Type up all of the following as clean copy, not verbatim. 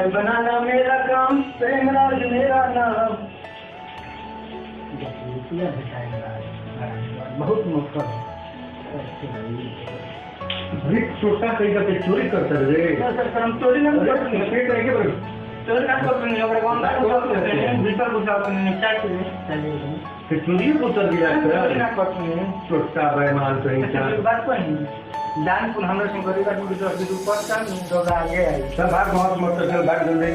मैं बनाना मेरा काम, प्रेमराज मेरा नाम। बहुत मुश्किल है। छोटा कहीं का चोरी करता रे? सर हम चोरी नहीं करते हैं। चोरी ना करते हैं, अगर कौन करते हैं भीतर घुसा अपने क्या करें? फिर चोरी को उतर दिया चोरी ना करते हैं। छोटा बेईमान कहीं का बात पर जान पुन हमरा से करेगा तो जो पता नहीं तो आगे है सब भाग बहुत मत चल भाग जल्दी।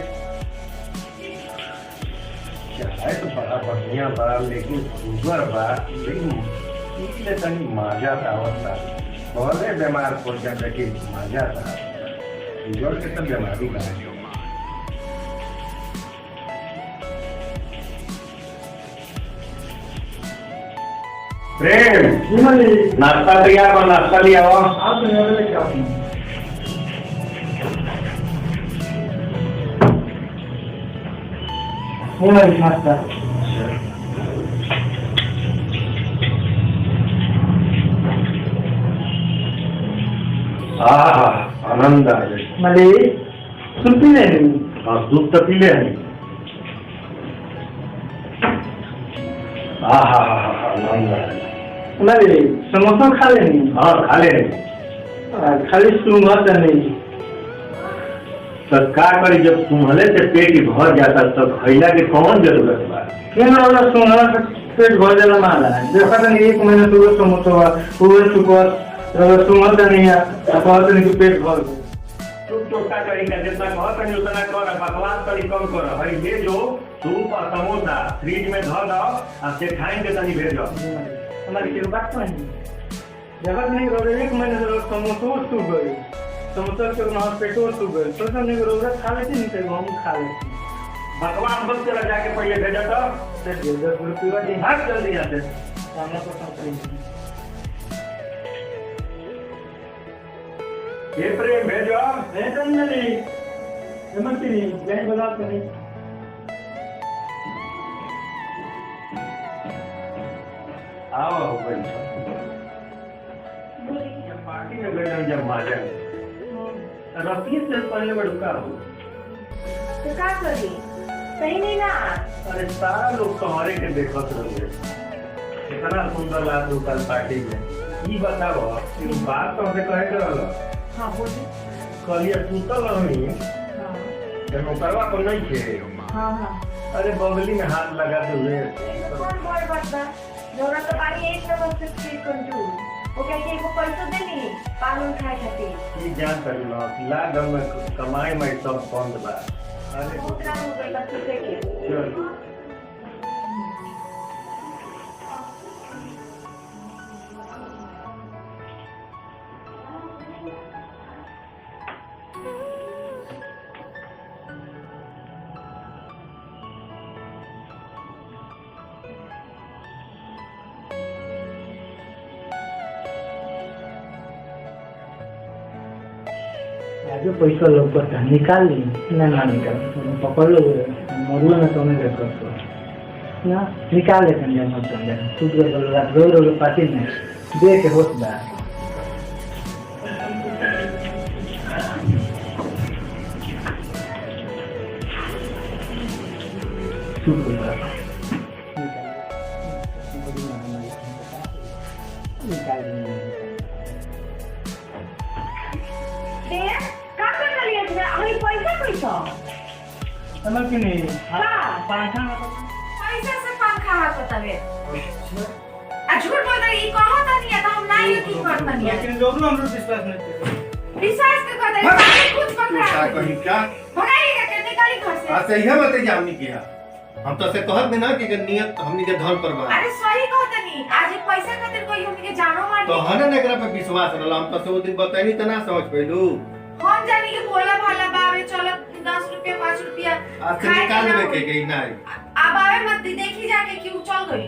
क्या है तो बड़ा बढ़िया बड़ा लेकिन सुगर बा लेकिन इसलिए तनी मजा था होता बोले बीमार पड़ जाता कि मजा था सुगर के सब बीमारी बा। प्रेम नाश्ता तैयार हो, नाश्ता लिया हो आप लेके आओ। नाश्ता आनंद आ गए मले सूप पी ले। हाँ सूप तो पी ले। आनंद आ गया। मले समोसा खा लेनी? हाँ खा लेनी। खाली सुंघत नहीं तो क्या करी जब सुंघले से पेट भर जाता तब खैला की कौन जरूरत बा? क्यों वाला सुंघला से पेट भर जाना माला है। देखा था एक महीना सुबह समोसा हुआ पूरे सुबह सुंघत नहीं है कहते नहीं कि पेट भर गया। तू छोटा करेगा जितना कहत नहीं उतना कर, बकवास करी कम कर। भाई ये जो सूप और समोसा फ्रिज में धो दो और से खाएंगे तनी भेजो। हमारी की बात नहीं जगत नहीं रो एक महीने से समोसा सूख गए समोसा के ना पेटो सूख गए तो सब नहीं रो खा लेते नहीं थे हम खा लेते। बकवास बंद कर जाके पहले भेजो तो 10 रुपये दिन भाग जल्दी आते सामने को समझ ये प्रेम भेजो भेजो नहीं हेमंत नहीं जय बजात नहीं। आओ भाई पार्टी में गए जब माजा रफी से पहले बड़का हो तो क्या करी सही नहीं ना। अरे सारा लोग तुम्हारे के देखत रहे इतना सुंदर लाग कल पार्टी में ये बताओ बात तो हमसे कहे के रहलो। हाँ बोलिए। कलिया सुतल रही हाँ नौकरवा को नहीं थे। हाँ हाँ अरे बगली में हाथ लगा दे कौन बड़ बात बा जरूरत तो पानी एक नंबर से फ्री कंट्रोल वो कह के वो पैसा देनी पानी खाए खातिर ये जान कर लो लाग में कमाई में सब बंद बा। अरे दूसरा हो गई बस से के जो पैसा लोग निकाल ली ना निकाल पकड़ लो मरुआ में तो नहीं ना निकाल लेते हैं जब मत सूट रो पार्टी में दे के होश बा। समझ के नहीं पैसा से पंखा हाथ तबे झूठ बोल रही कहो त नहीं तो हम नहीं यकीन करता नहीं लेकिन लोग हम विश्वास नहीं करते। विश्वास के करते हैं कुछ पकड़ा क्या कहीं क्या भगाइएगा के निकाली घर से। आज सही है बताइए हमने किया हम तो से कहत ना कि नियत हमनी के धन पर बा। अरे सही कहत नहीं आज एक पैसा खातिर कोई हमनी के जानो मार तो हने न एकरा पे विश्वास रहल हम तो से वो दिन बताइनी त ना समझ पैलू। हम जानी के बोला भाला बावे चलो 10 रुपया 5 रुपया आज से निकाल लेवे के गई ना अब आवे मत देखी जाके क्यों चल गई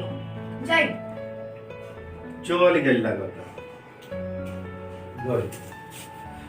जाई चल गई लागत। गुड